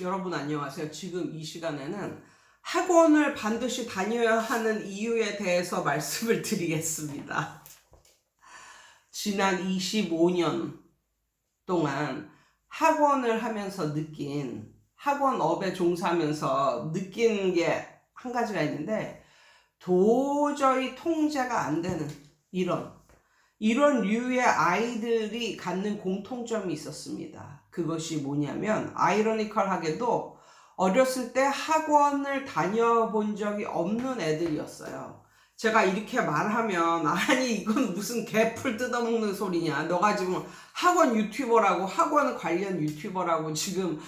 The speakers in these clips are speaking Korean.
여러분 안녕하세요. 지금 이 시간에는 학원을 반드시 다녀야 하는 이유에 대해서 말씀을 드리겠습니다. 지난 25년 동안 학원을 하면서 학원업에 종사하면서 느낀 게 한 가지가 있는데, 도저히 통제가 안 되는 이런 류의 아이들이 갖는 공통점이 있었습니다. 그것이 뭐냐면, 아이러니컬하게도 어렸을 때 학원을 다녀본 적이 없는 애들이었어요. 제가 이렇게 말하면, 아니 이건 무슨 개풀 뜯어먹는 소리냐, 너가 지금 학원 유튜버라고, 학원 관련 유튜버라고 지금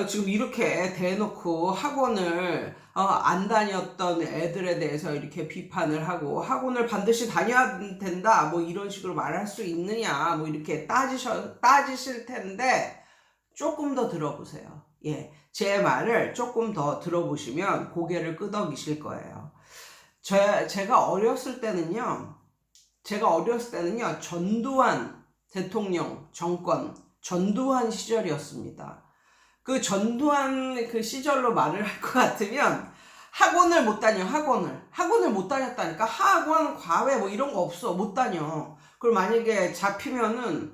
지금 이렇게 대놓고 학원을 안 다녔던 애들에 대해서 이렇게 비판을 하고, 학원을 반드시 다녀야 된다 뭐 이런 식으로 말할 수 있느냐 뭐 이렇게 따지실 텐데, 조금 더 들어보세요. 제 말을 조금 더 들어보시면 고개를 끄덕이실 거예요. 제가 어렸을 때는요, 전두환 대통령 정권, 전두환 시절이었습니다. 그 전두환 그 시절로 말을 할 것 같으면, 학원을 못 다녀. 학원을 못 다녔다니까. 학원, 과외 뭐 이런 거 없어. 못 다녀. 그리고 만약에 잡히면은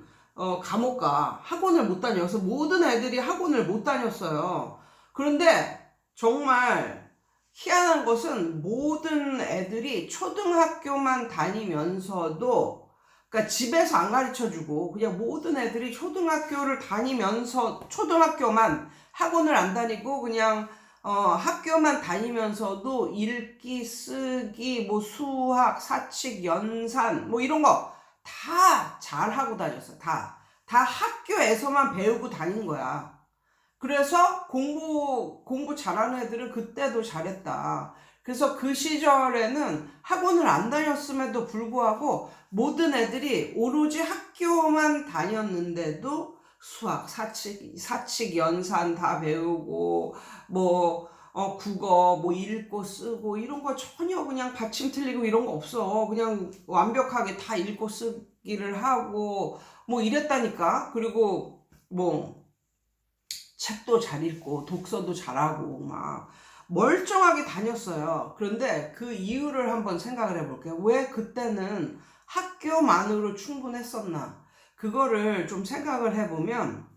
감옥 가. 학원을 못 다녀. 그래서 모든 애들이 학원을 못 다녔어요. 그런데 정말 희한한 것은, 모든 애들이 초등학교만 다니면서도, 그러니까 집에서 안 가르쳐주고 그냥 모든 애들이 초등학교를 다니면서, 초등학교만, 학원을 안 다니고 그냥 학교만 다니면서도 읽기, 쓰기, 뭐 수학, 사칙, 연산 뭐 이런 거 다 잘하고 다녔어. 다 학교에서만 배우고 다닌 거야. 그래서 공부 잘하는 애들은 그때도 잘했다. 그래서 그 시절에는 학원을 안 다녔음에도 불구하고 모든 애들이 오로지 학교만 다녔는데도 수학, 사칙, 연산 다 배우고, 뭐 국어 뭐 읽고 쓰고 이런 거 전혀, 그냥 받침 틀리고 이런 거 없어. 그냥 완벽하게 다 읽고 쓰기를 하고 뭐 이랬다니까. 그리고 뭐 책도 잘 읽고 독서도 잘하고 막 멀쩡하게 다녔어요. 그런데 그 이유를 한번 생각을 해볼게요. 왜 그때는 학교만으로 충분했었나? 그거를 좀 생각을 해보면,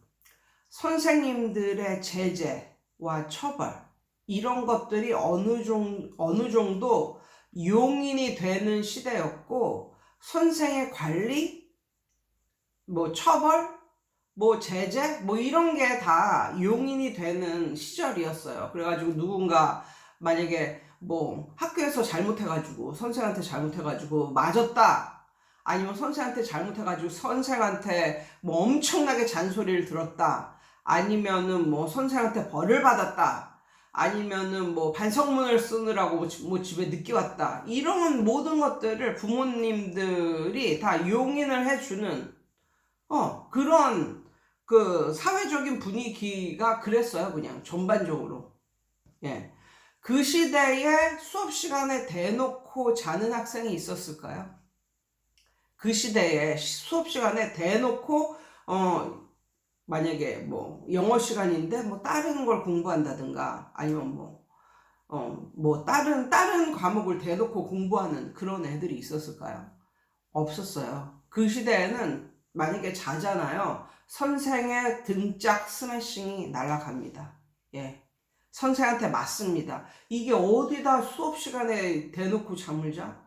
선생님들의 제재와 처벌, 이런 것들이 어느 정도 용인이 되는 시대였고, 선생의 관리, 뭐 처벌, 뭐 제재, 뭐 이런 게 다 용인이 되는 시절이었어요. 그래가지고 누군가 만약에 뭐 학교에서 잘못해가지고, 선생한테 잘못해가지고 맞았다, 아니면 선생한테 잘못해가지고 선생한테 뭐 엄청나게 잔소리를 들었다, 아니면은 뭐 선생한테 벌을 받았다, 아니면은 뭐 반성문을 쓰느라고 뭐 집에 늦게 왔다, 이런 모든 것들을 부모님들이 다 용인을 해주는 그런 그 사회적인 분위기가 그랬어요. 그냥 전반적으로. 그 시대에 수업 시간에 대놓고 자는 학생이 있었을까요? 그 시대에 수업 시간에 대놓고 만약에 뭐 영어 시간인데 뭐 다른 걸 공부한다든가, 아니면 뭐 다른 과목을 대놓고 공부하는 그런 애들이 있었을까요? 없었어요. 그 시대에는 만약에 자잖아요, 선생의 등짝 스매싱이 날아갑니다. 선생한테 맞습니다. 이게 어디다 수업 시간에 대놓고 잠을 자?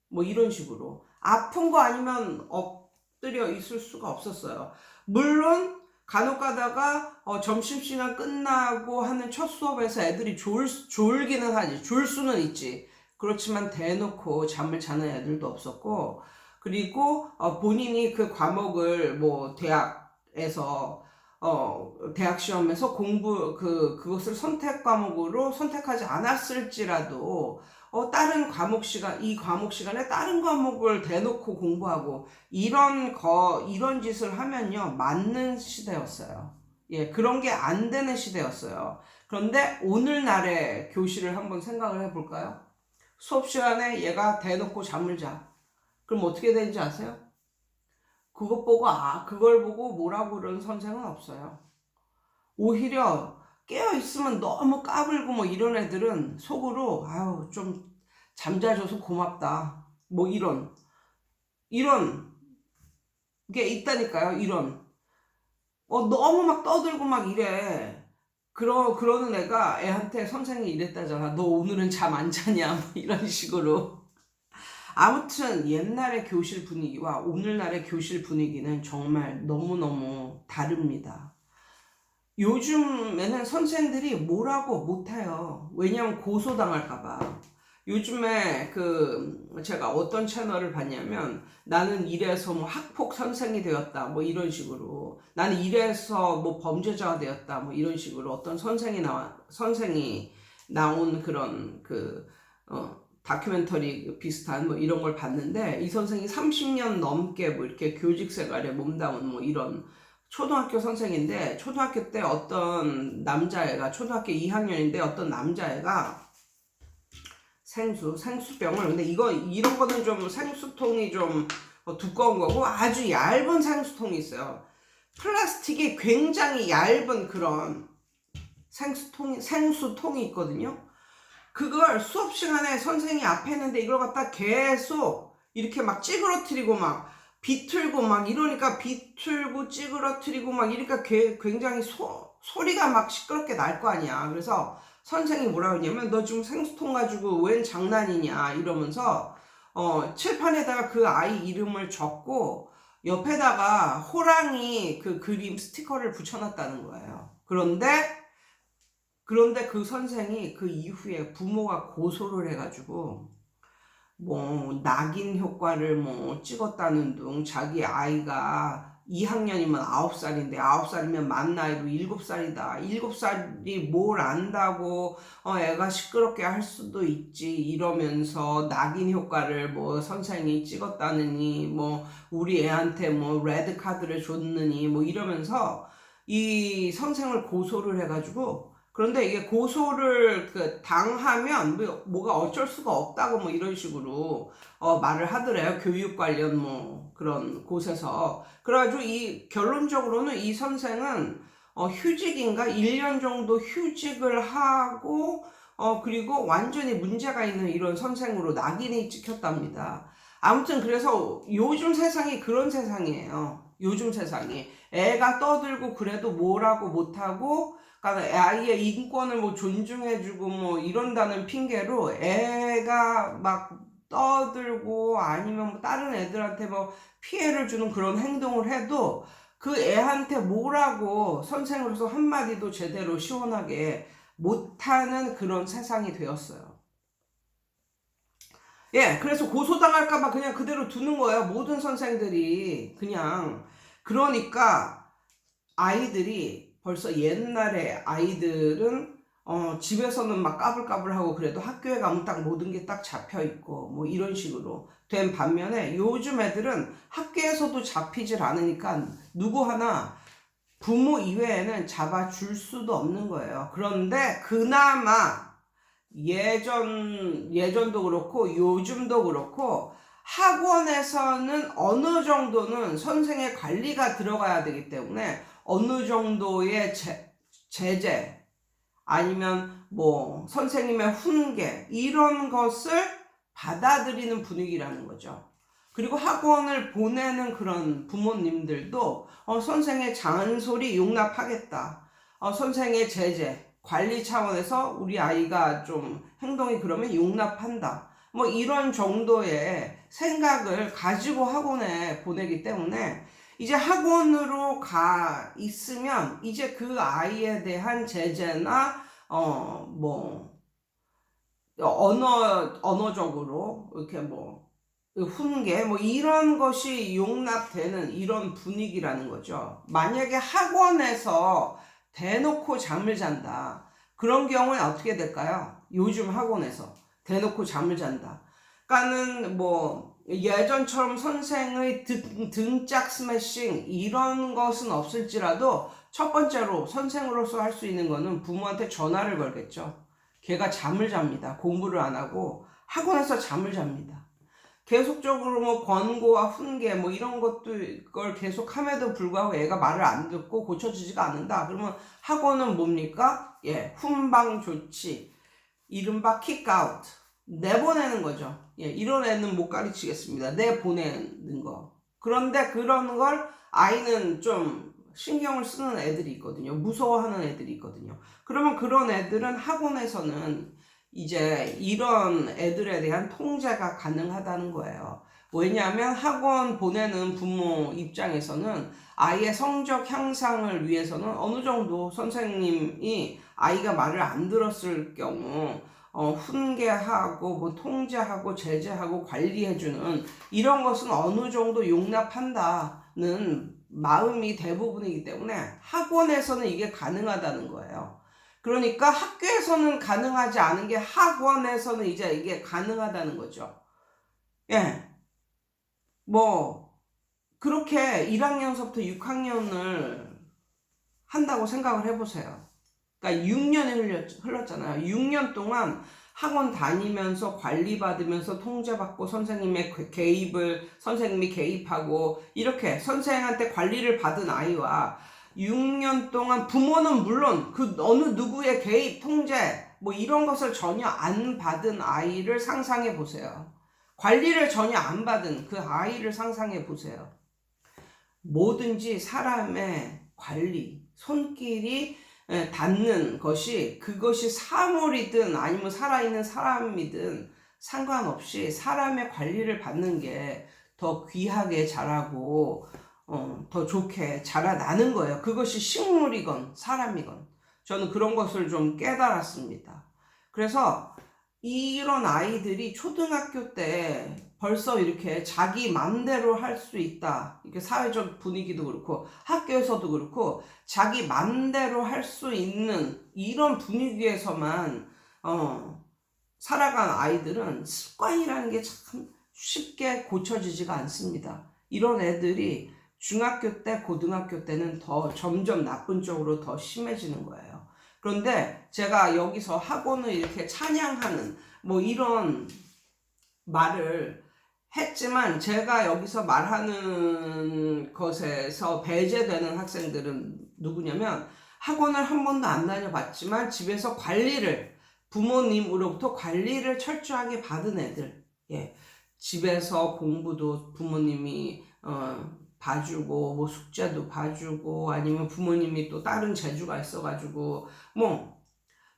뭐 이런 식으로. 아픈 거 아니면 엎드려 있을 수가 없었어요. 물론 간혹 가다가 점심시간 끝나고 하는 첫 수업에서 애들이 졸기는 하지. 졸 수는 있지. 그렇지만 대놓고 잠을 자는 애들도 없었고, 그리고 본인이 그 과목을 뭐 대학에서 대학 시험에서 그것을 선택 과목으로 선택하지 않았을지라도 다른 과목 시간, 이 과목 시간에 다른 과목을 대놓고 공부하고, 이런 짓을 하면요, 맞는 시대였어요. 그런 게 안 되는 시대였어요. 그런데 오늘날의 교실을 한번 생각을 해볼까요? 수업 시간에 얘가 대놓고 잠을 자. 그럼 어떻게 되는지 아세요? 그걸 보고 뭐라고 그러는 선생은 없어요. 오히려 깨어 있으면 너무 까불고 뭐 이런 애들은 속으로 아유 좀 잠자줘서 고맙다 뭐 이런 게 있다니까요. 너무 막 떠들고 막 이래. 그러는 애가 애한테 선생님이 이랬다잖아. 너 오늘은 잠 안 자냐? 뭐 이런 식으로. 아무튼 옛날의 교실 분위기와 오늘날의 교실 분위기는 정말 너무너무 다릅니다. 요즘에는 선생들이 뭐라고 못해요. 왜냐면 고소당할까봐. 요즘에 제가 어떤 채널을 봤냐면 나는 이래서 뭐 학폭 선생이 되었다 뭐 이런 식으로, 나는 이래서 뭐 범죄자가 되었다 뭐 이런 식으로 어떤 선생이 나온 그런 다큐멘터리 비슷한 뭐 이런 걸 봤는데, 이 선생이 30년 넘게 뭐 이렇게 교직 생활에 몸담은 뭐 이런 초등학교 선생인데, 초등학교 때 어떤 남자애가, 초등학교 2학년인데 어떤 남자애가 생수병을, 근데 이런 거는 좀 생수통이 좀 두꺼운 거고 아주 얇은 생수통이 있어요. 플라스틱이 굉장히 얇은 그런 생수통이 있거든요. 그걸 수업 시간에 선생님이 앞에 있는데 이걸 갖다 계속 이렇게 막 찌그러뜨리고 막 비틀고 막 이러니까, 비틀고 찌그러뜨리고 막 이러니까 굉장히 소리가 막 시끄럽게 날 거 아니야. 그래서 선생님이 뭐라고 했냐면 너 지금 생수통 가지고 웬 장난이냐 이러면서 칠판에다가 그 아이 이름을 적고 옆에다가 호랑이 그 그림 스티커를 붙여놨다는 거예요. 그런데 그 선생이 그 이후에 부모가 고소를 해가지고 뭐 낙인 효과를 뭐 찍었다는 둥, 자기 아이가 2학년이면 9살인데 9살이면 만 나이로 7살이다. 7살이 뭘 안다고 애가 시끄럽게 할 수도 있지 이러면서 낙인 효과를 뭐 선생이 찍었다느니, 뭐 우리 애한테 뭐 레드 카드를 줬느니 뭐 이러면서 이 선생을 고소를 해가지고, 그런데 이게 고소를 당하면 뭐가 어쩔 수가 없다고 뭐 이런 식으로 말을 하더래요. 교육 관련 뭐 그런 곳에서. 그래가지고 결론적으로는 이 선생은 휴직인가 1년 정도 휴직을 하고 그리고 완전히 문제가 있는 이런 선생으로 낙인이 찍혔답니다. 아무튼 그래서 요즘 세상이 그런 세상이에요. 요즘 세상이 애가 떠들고 그래도 뭐라고 못하고, 그러니까 아이의 인권을 뭐 존중해주고 뭐 이런다는 핑계로 애가 막 떠들고 아니면 뭐 다른 애들한테 뭐 피해를 주는 그런 행동을 해도 그 애한테 뭐라고 선생으로서 한마디도 제대로 시원하게 못하는 그런 세상이 되었어요. 예, 그래서 고소당할까봐 그냥 그대로 두는 거예요. 모든 선생들이 그냥. 그러니까 아이들이 벌써, 옛날에 아이들은 집에서는 막 까불까불하고 그래도 학교에 가면 딱 모든 게 딱 잡혀 있고 뭐 이런 식으로 된 반면에, 요즘 애들은 학교에서도 잡히질 않으니까 누구 하나 부모 이외에는 잡아줄 수도 없는 거예요. 그런데 그나마 예전도 그렇고 요즘도 그렇고 학원에서는 어느 정도는 선생의 관리가 들어가야 되기 때문에 어느 정도의 제재 아니면 뭐 선생님의 훈계 이런 것을 받아들이는 분위기라는 거죠. 그리고 학원을 보내는 그런 부모님들도 선생의 잔소리 용납하겠다. 선생의 제재, 관리 차원에서 우리 아이가 좀 행동이 그러면 용납한다. 뭐 이런 정도의 생각을 가지고 학원에 보내기 때문에, 이제 학원으로 가 있으면 이제 그 아이에 대한 제재나 뭐 언어적으로 이렇게 뭐 훈계 뭐 이런 것이 용납되는 이런 분위기라는 거죠. 만약에 학원에서 대놓고 잠을 잔다, 그런 경우에 어떻게 될까요? 요즘 학원에서 대놓고 잠을 잔다. 그러니까는 뭐 예전처럼 선생의 등짝 스매싱 이런 것은 없을지라도 첫 번째로 선생으로서 할 수 있는 거는 부모한테 전화를 걸겠죠. 걔가 잠을 잡니다. 공부를 안 하고 학원에서 잠을 잡니다. 계속적으로 뭐 권고와 훈계 뭐 이런 것도 걸 계속 함에도 불구하고 애가 말을 안 듣고 고쳐지지가 않는다. 그러면 학원은 뭡니까? 예, 훈방 조치, 이른바 킥아웃, 내보내는 거죠. 예, 이런 애는 못 가르치겠습니다. 내보내는 거. 그런데 그런 걸 아이는 좀 신경을 쓰는 애들이 있거든요. 무서워하는 애들이 있거든요. 그러면 그런 애들은 학원에서는 이제 이런 애들에 대한 통제가 가능하다는 거예요. 왜냐하면 학원 보내는 부모 입장에서는 아이의 성적 향상을 위해서는 어느 정도 선생님이 아이가 말을 안 들었을 경우 훈계하고 뭐 통제하고 제재하고 관리해주는 이런 것은 어느 정도 용납한다는 마음이 대부분이기 때문에 학원에서는 이게 가능하다는 거예요. 그러니까 학교에서는 가능하지 않은 게 학원에서는 이제 이게 가능하다는 거죠. 예. 뭐 그렇게 1학년서부터 6학년을 한다고 생각을 해보세요. 그러니까 6년이 흘렀잖아요. 6년 동안 학원 다니면서 관리받으면서 통제받고 선생님의 개입을 선생님이 개입하고 이렇게 선생한테 관리를 받은 아이와 6년 동안 부모는 물론 그 어느 누구의 개입, 통제 뭐 이런 것을 전혀 안 받은 아이를 상상해 보세요. 관리를 전혀 안 받은 그 아이를 상상해 보세요. 뭐든지 사람의 관리, 손길이 닿는 것이 그것이 사물이든 아니면 살아있는 사람이든 상관없이 사람의 관리를 받는 게 더 귀하게 자라고 더 좋게 자라나는 거예요. 그것이 식물이건 사람이건 저는 그런 것을 좀 깨달았습니다. 그래서 이런 아이들이 초등학교 때 벌써 이렇게 자기 맘대로 할 수 있다. 이렇게 사회적 분위기도 그렇고 학교에서도 그렇고 자기 맘대로 할 수 있는 이런 분위기에서만 살아간 아이들은 습관이라는 게 참 쉽게 고쳐지지가 않습니다. 이런 애들이 중학교 때, 고등학교 때는 더 점점 나쁜 쪽으로 더 심해지는 거예요. 그런데 제가 여기서 학원을 이렇게 찬양하는 뭐 이런 말을 했지만 제가 여기서 말하는 것에서 배제되는 학생들은 누구냐면 학원을 한 번도 안 다녀봤지만 집에서 관리를 부모님으로부터 관리를 철저하게 받은 애들. 예. 집에서 공부도 부모님이 봐주고 뭐 숙제도 봐주고 아니면 부모님이 또 다른 재주가 있어가지고 뭐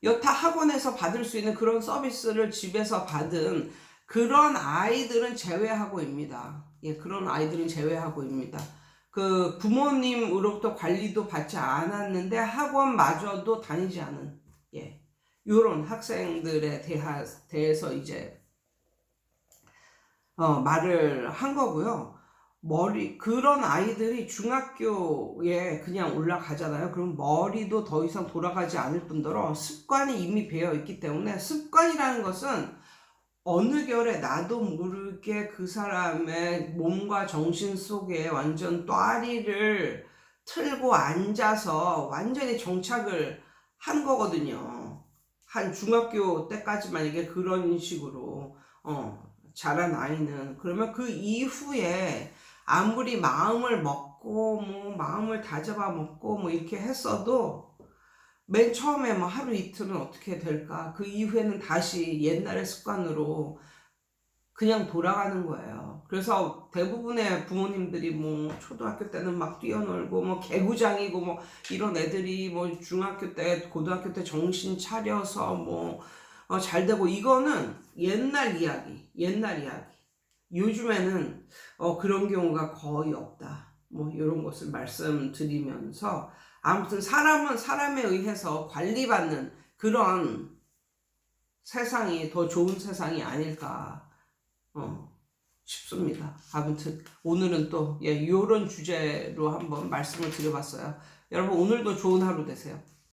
여타 학원에서 받을 수 있는 그런 서비스를 집에서 받은 그런 아이들은 제외하고입니다. 예, 그런 아이들은 제외하고입니다. 그 부모님으로부터 관리도 받지 않았는데 학원마저도 다니지 않은 예, 요런 학생들에 대해서 이제 말을 한 거고요. 그런 아이들이 중학교에 그냥 올라가잖아요. 그럼 머리도 더 이상 돌아가지 않을 뿐더러 습관이 이미 배어 있기 때문에 습관이라는 것은 어느 결에 나도 모르게 그 사람의 몸과 정신 속에 완전 또아리를 틀고 앉아서 완전히 정착을 한 거거든요. 한 중학교 때까지만 이게 그런 식으로 자란 아이는 그러면 그 이후에 아무리 마음을 먹고 뭐 마음을 다잡아 먹고 뭐 이렇게 했어도 맨 처음에 뭐 하루 이틀은 어떻게 될까? 그 이후에는 다시 옛날의 습관으로 그냥 돌아가는 거예요. 그래서 대부분의 부모님들이 뭐 초등학교 때는 막 뛰어놀고 뭐 개구장이고 뭐 이런 애들이 뭐 중학교 때 고등학교 때 정신 차려서 뭐 잘 되고 이거는 옛날 이야기. 요즘에는 그런 경우가 거의 없다. 뭐 이런 것을 말씀드리면서 아무튼 사람은 사람에 의해서 관리받는 그런 세상이 더 좋은 세상이 아닐까 싶습니다. 아무튼 오늘은 또 이런 주제로 한번 말씀을 드려봤어요. 여러분 오늘도 좋은 하루 되세요.